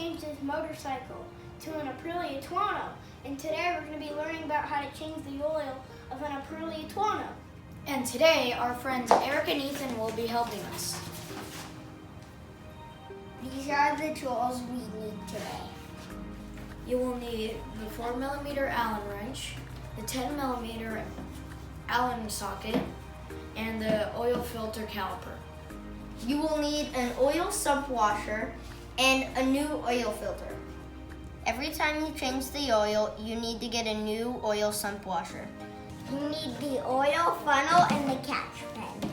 change this motorcycle to an Aprilia Tuono. And today we're going to be learning about how to change the oil of an Aprilia Tuono. And today our friends Erik and Ethan will be helping us. These are the tools we need today. You will need the 4mm Allen wrench, the 10mm Allen socket, and the oil filter caliper. You will need an oil sump washer and a new oil filter. Every time you change the oil, you need to get a new oil sump washer. You need the oil funnel and the catch pen.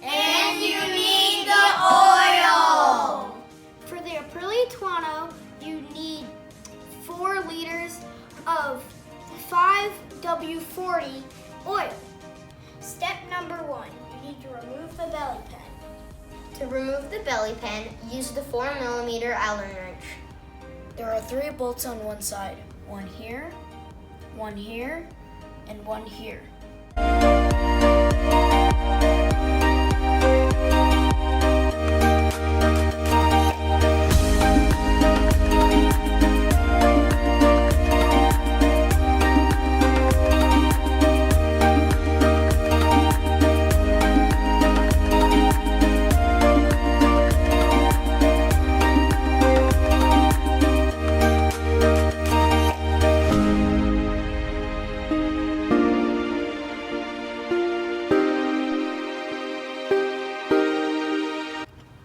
And you need the oil! For the Aprilia Tuono, you need 4 liters of 5W40 oil. Step number 1, you need to remove the belly pen. To remove the belly pen, use the 4mm Allen wrench. There are 3 bolts on one side, one here, and one here.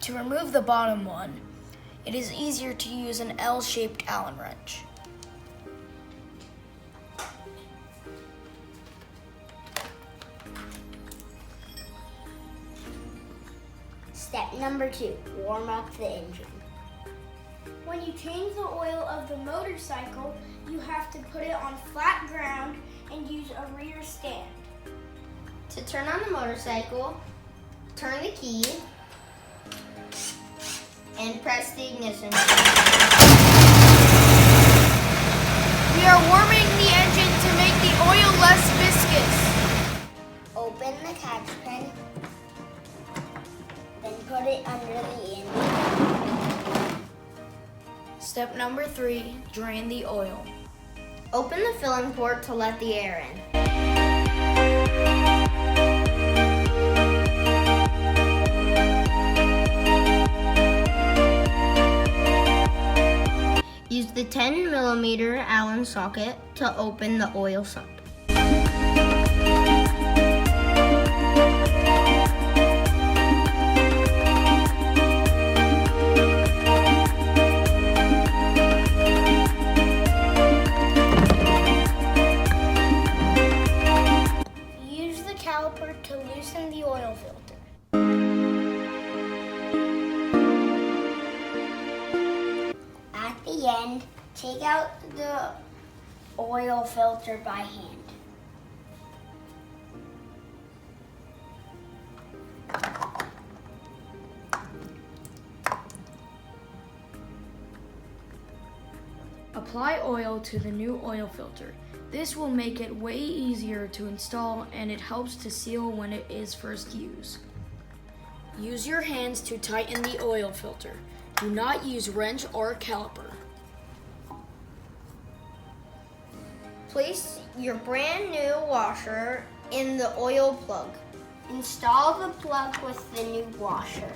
To remove the bottom one, it is easier to use an L-shaped Allen wrench. Step number 2, warm up the engine. When you change the oil of the motorcycle, you have to put it on flat ground and use a rear stand. To turn on the motorcycle, turn the key and press the ignition. We are warming the engine to make the oil less viscous. Open the catch pen, then put it under the engine. Step number 3, drain the oil. Open the filling port to let the air in. Use the 10mm Allen socket to open the oil sump. Use the caliper to loosen the oil filter. At the end, take out the oil filter by hand. Apply oil to the new oil filter. This will make it way easier to install, and it helps to seal when it is first used. Use your hands to tighten the oil filter. Do not use wrench or caliper. Place your brand new washer in the oil plug. Install the plug with the new washer.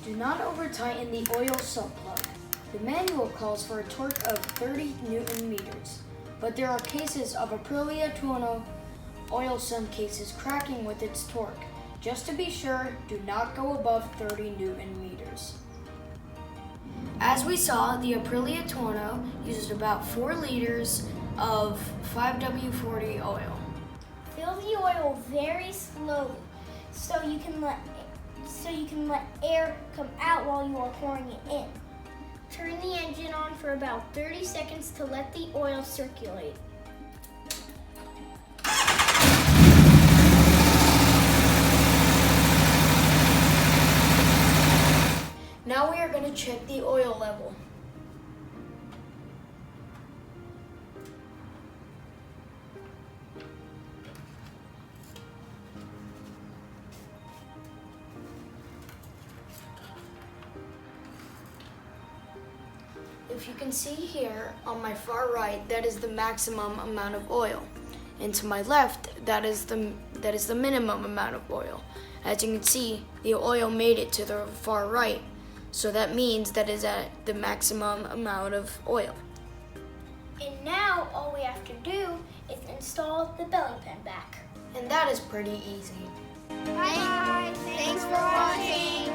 Do not over-tighten the oil sump plug. The manual calls for a torque of 30 Newton meters, but there are cases of Aprilia Tuono oil sump cases cracking with its torque. Just to be sure, do not go above 30 Newton meters. As we saw, the Aprilia Tuono uses about 4 liters of 5W40 oil. Fill the oil very slowly so you can let air come out while you are pouring it in. Turn the engine on for about 30 seconds to let the oil circulate. Now we are going to check the oil level. If you can see here on my far right, that is the maximum amount of oil. And to my left, that is the minimum amount of oil. As you can see, the oil made it to the far right. So that means that is at the maximum amount of oil. And now all we have to do is install the belly pan back. And that is pretty easy. Bye. Thanks for watching.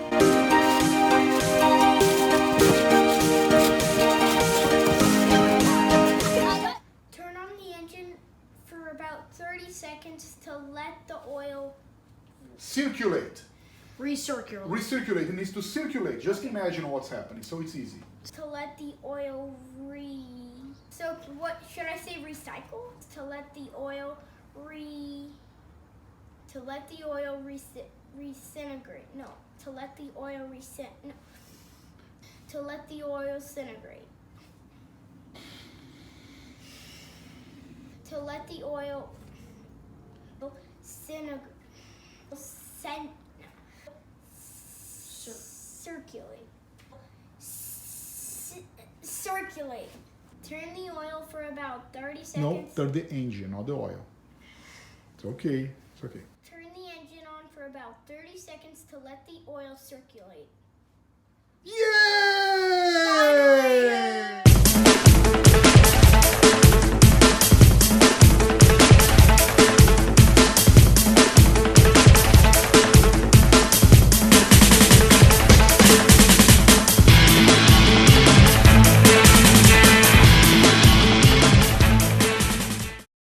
Turn on the engine for about 30 seconds to let the oil Circulate. Recirculate. Recirculate. It needs to circulate. Just imagine what's happening. So it's easy. to let the oil So what should I say? Recycle? To let the oil recinerate. No. To let the oil To let the oil disintegrate. To let the oil circulate. Circulate. Turn the oil for about 30 seconds. No, turn the engine, not the oil. It's okay. It's okay. Turn the engine on for about 30 seconds to let the oil circulate. Yay!